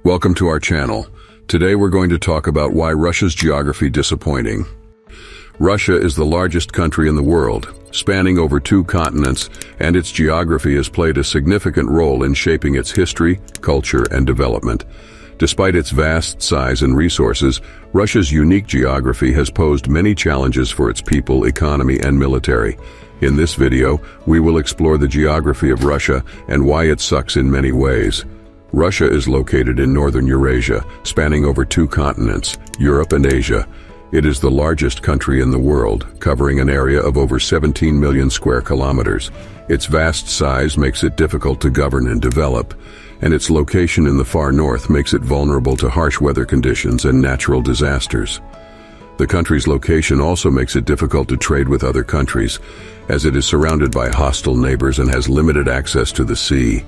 Welcome to our channel. Today we're going to talk about why Russia's geography disappointing. Russia is the largest country in the world, spanning over 2 continents, and its geography has played a significant role in shaping its history, culture, and development. Despite its vast size and resources, Russia's unique geography has posed many challenges for its people, economy, and military. In this video, we will explore the geography of Russia and why it sucks in many ways. Russia is located in northern Eurasia, spanning over 2 continents, Europe and Asia. It is the largest country in the world, covering an area of over 17 million square kilometers. Its vast size makes it difficult to govern and develop, and its location in the far north makes it vulnerable to harsh weather conditions and natural disasters. The country's location also makes it difficult to trade with other countries, as it is surrounded by hostile neighbors and has limited access to the sea.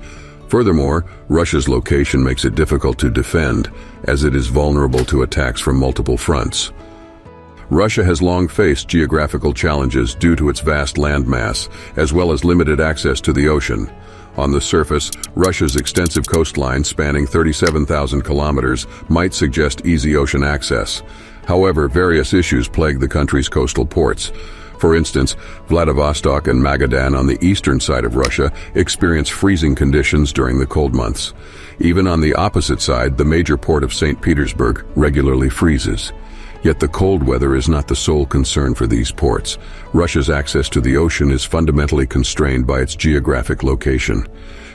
Furthermore, Russia's location makes it difficult to defend, as it is vulnerable to attacks from multiple fronts. Russia has long faced geographical challenges due to its vast landmass, as well as limited access to the ocean. On the surface, Russia's extensive coastline spanning 37,000 kilometers might suggest easy ocean access. However, various issues plague the country's coastal ports. For instance, Vladivostok and Magadan on the eastern side of Russia experience freezing conditions during the cold months. Even on the opposite side, the major port of St. Petersburg regularly freezes. Yet the cold weather is not the sole concern for these ports. Russia's access to the ocean is fundamentally constrained by its geographic location.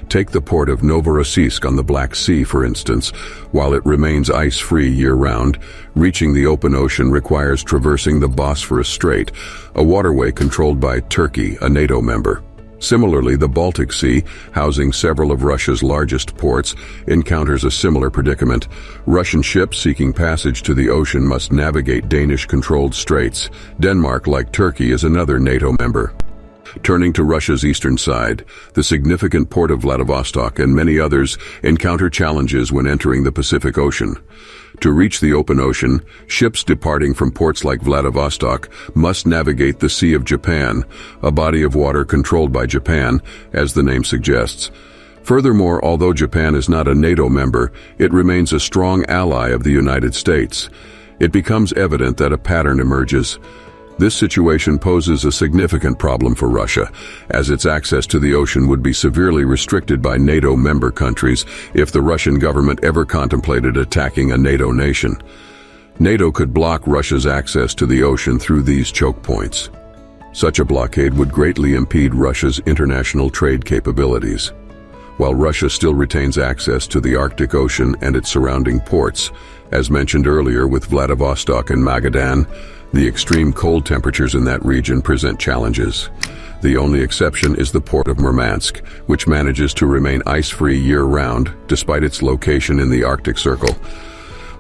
Take the port of Novorossiysk on the Black Sea, for instance. While it remains ice-free year-round, reaching the open ocean requires traversing the Bosphorus Strait, a waterway controlled by Turkey, a NATO member. Similarly, the Baltic Sea, housing several of Russia's largest ports, encounters a similar predicament. Russian ships seeking passage to the ocean must navigate Danish-controlled straits. Denmark, like Turkey, is another NATO member. Turning to Russia's eastern side, the significant port of Vladivostok and many others encounter challenges when entering the Pacific Ocean. To reach the open ocean, ships departing from ports like Vladivostok must navigate the Sea of Japan, a body of water controlled by Japan, as the name suggests. Furthermore, although Japan is not a NATO member, it remains a strong ally of the United States. It becomes evident that a pattern emerges. This situation poses a significant problem for Russia, as its access to the ocean would be severely restricted by NATO member countries if the Russian government ever contemplated attacking a NATO nation. NATO could block Russia's access to the ocean through these choke points. Such a blockade would greatly impede Russia's international trade capabilities. While Russia still retains access to the Arctic Ocean and its surrounding ports, as mentioned earlier with Vladivostok and Magadan, the extreme cold temperatures in that region present challenges. The only exception is the port of Murmansk, which manages to remain ice-free year-round despite its location in the Arctic Circle.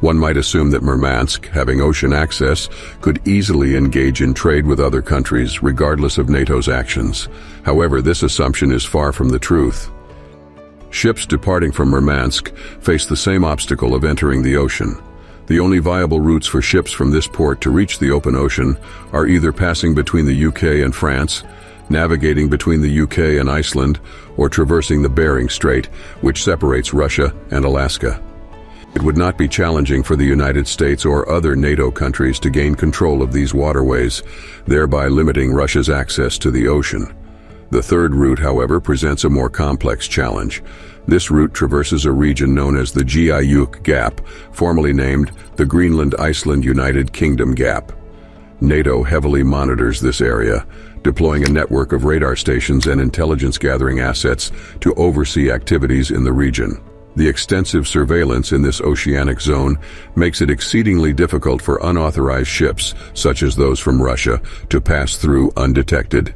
One might assume that Murmansk, having ocean access, could easily engage in trade with other countries regardless of NATO's actions. However, this assumption is far from the truth. Ships departing from Murmansk face the same obstacle of entering the ocean. The only viable routes for ships from this port to reach the open ocean are either passing between the UK and France, navigating between the UK and Iceland, or traversing the Bering Strait, which separates Russia and Alaska. It would not be challenging for the United States or other NATO countries to gain control of these waterways, thereby limiting Russia's access to the ocean. The third route, however, presents a more complex challenge. This route traverses a region known as the Geopolitics Gap, formerly named the Greenland-Iceland United Kingdom Gap. NATO heavily monitors this area, deploying a network of radar stations and intelligence-gathering assets to oversee activities in the region. The extensive surveillance in this oceanic zone makes it exceedingly difficult for unauthorized ships, such as those from Russia, to pass through undetected.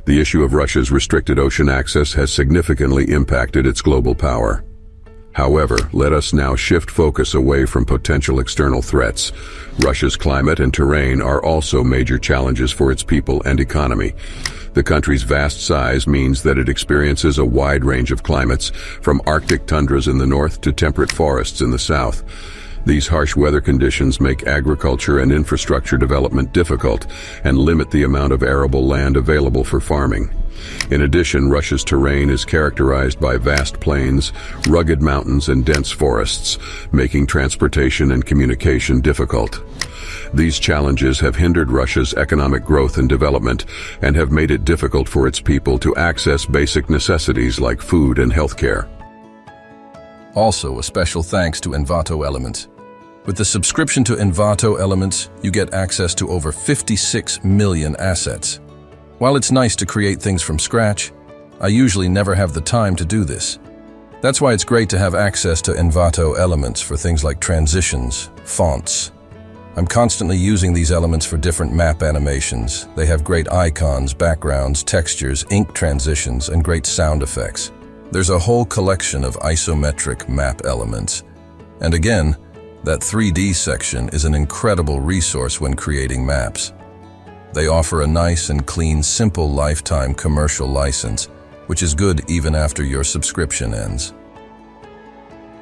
The issue of Russia's restricted ocean access has significantly impacted its global power. However, let us now shift focus away from potential external threats. Russia's climate and terrain are also major challenges for its people and economy. The country's vast size means that it experiences a wide range of climates, from Arctic tundras in the north to temperate forests in the south. These harsh weather conditions make agriculture and infrastructure development difficult and limit the amount of arable land available for farming. In addition, Russia's terrain is characterized by vast plains, rugged mountains, and dense forests, making transportation and communication difficult. These challenges have hindered Russia's economic growth and development and have made it difficult for its people to access basic necessities like food and healthcare. Also, a special thanks to Envato Elements. With the subscription to Envato Elements, you get access to over 56 million assets. While it's nice to create things from scratch, I usually never have the time to do this. That's why it's great to have access to Envato Elements for things like transitions, fonts. I'm constantly using these elements for different map animations. They have great icons, backgrounds, textures, ink transitions, and great sound effects. There's a whole collection of isometric map elements. And again, that 3D section is an incredible resource when creating maps. They offer a nice and clean, simple lifetime commercial license, which is good even after your subscription ends.